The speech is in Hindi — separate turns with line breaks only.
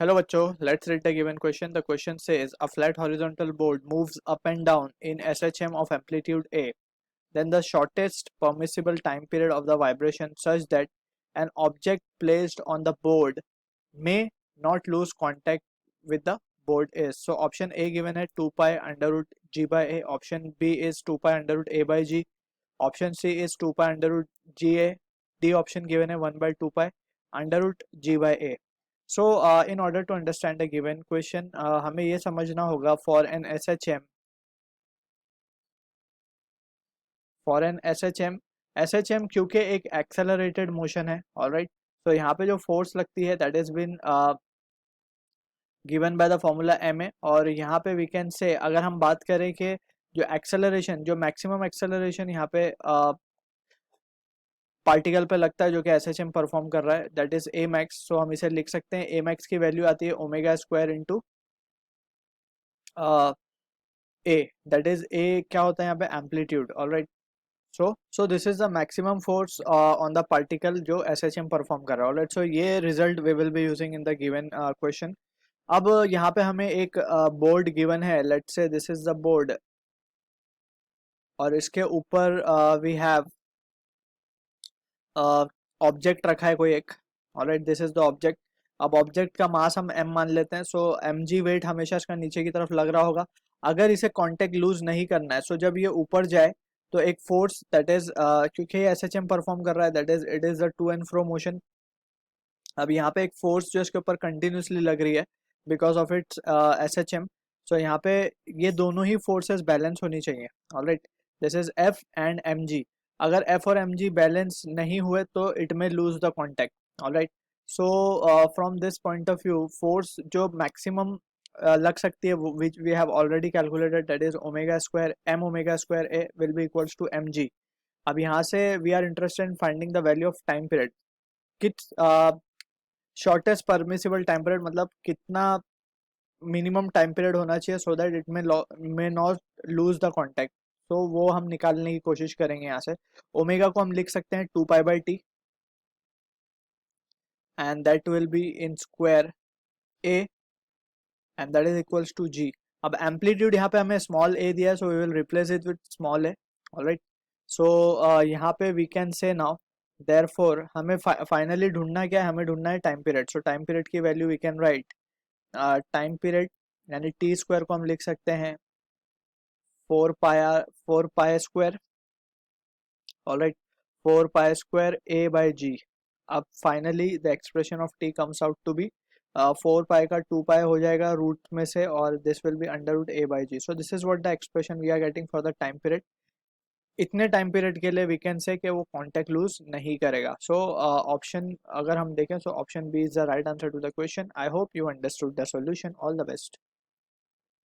Hello bachcho, let's read the given question. The question says a flat horizontal board moves up and down in SHM of amplitude A. Then the shortest permissible time period of the vibration such that an object placed on the board may not lose contact with the board is. So option A given है 2 pi under root g by a. Option B is 2 pi under root a by g. Option C is 2 pi under root ga. D option given है 1 by 2 pi under root g by a. So in order to understand a given question, हमें ये समझना होगा for an SHM क्योंकि एक एक्सेलरेटेड मोशन है, ऑलराइट. तो यहाँ पे जो फोर्स लगती है that is been given by the formula ma. और यहाँ पे वी कैन से अगर हम बात करें कि जो एक्सेलरेशन, जो मैक्सिमम एक्सेलरेशन यहाँ पे पार्टिकल पे लगता है जो कि SHM परफॉर्म कर रहा है दैट इज a max. सो हम इसे लिख सकते हैं a max की वैल्यू आती है omega square into a, that is a क्या होता है यहाँ पे amplitude, alright. So this is the maximum force on the particle जो SHM परफॉर्म कर रहा है, ऑलराइट. सो ये result we will be using in the given question. अब यहाँ पे हमें एक बोर्ड गिवन है, let's say this is the board और इसके ऊपर वी हैव ऑब्जेक्ट रखा है कोई एक, alright. This is the object. अब ऑब्जेक्ट का मास हम m मान लेते हैं. सो mg वेट हमेशा इसका नीचे की तरफ लग रहा होगा. अगर इसे कांटेक्ट लूज नहीं करना है, सो जब ये ऊपर जाए तो एक फोर्स दैट इज क्योंकि ये SHM परफॉर्म कर रहा है that is it is the two and fro motion. अब यहाँ पे एक फोर्स जो इसके ऊपर कंटिन्यूसली लग रही है because of its SHM. So यहाँ पे ये दोनों ही फोर्सेस बैलेंस होनी चाहिए, alright. This is F and mg. अगर F और mg बैलेंस नहीं हुए तो it may lose the contact, alright. So from this point of view force जो मैक्सिमम लग सकती है which we have already calculated that is omega square m omega square a will be equals to mg. अब यहाँ से we are interested in finding the value of time period. किस शॉर्टेस्ट परमिसिबल टाइम पीरियड मतलब कितना मिनिमम टाइम पीरियड होना चाहिए so that it may not lose the contact. तो वो हम निकालने की कोशिश करेंगे. यहाँ से ओमेगा को हम लिख सकते हैं 2 pi by T and that will be in square a and that is equals to g. अब एम्पलीट्यूड यहाँ पे हमें स्मॉल a दिया है so we will replace it with small a, alright. So यहाँ पे we can say now therefore हमें फाइनली ढूंढना क्या है, हमें ढूंढना है time period. So time period की value we can write time period यानी टी स्क्वायर को हम लिख सकते हैं 4 pi square, alright. 4 pi square a by g. अब finally the expression of t comes out to be 4 pi का 2 पाई हो जाएगा रूट में से और this will be under root a by g. So this is what the expression we are getting for the time period. इतने टाइम पीरियड के लिए वी कैन से कि वो कॉन्टैक्ट लूज नहीं करेगा. सो ऑप्शन अगर हम देखें so option B is the right answer to the question. I hope you understood the solution. All the best.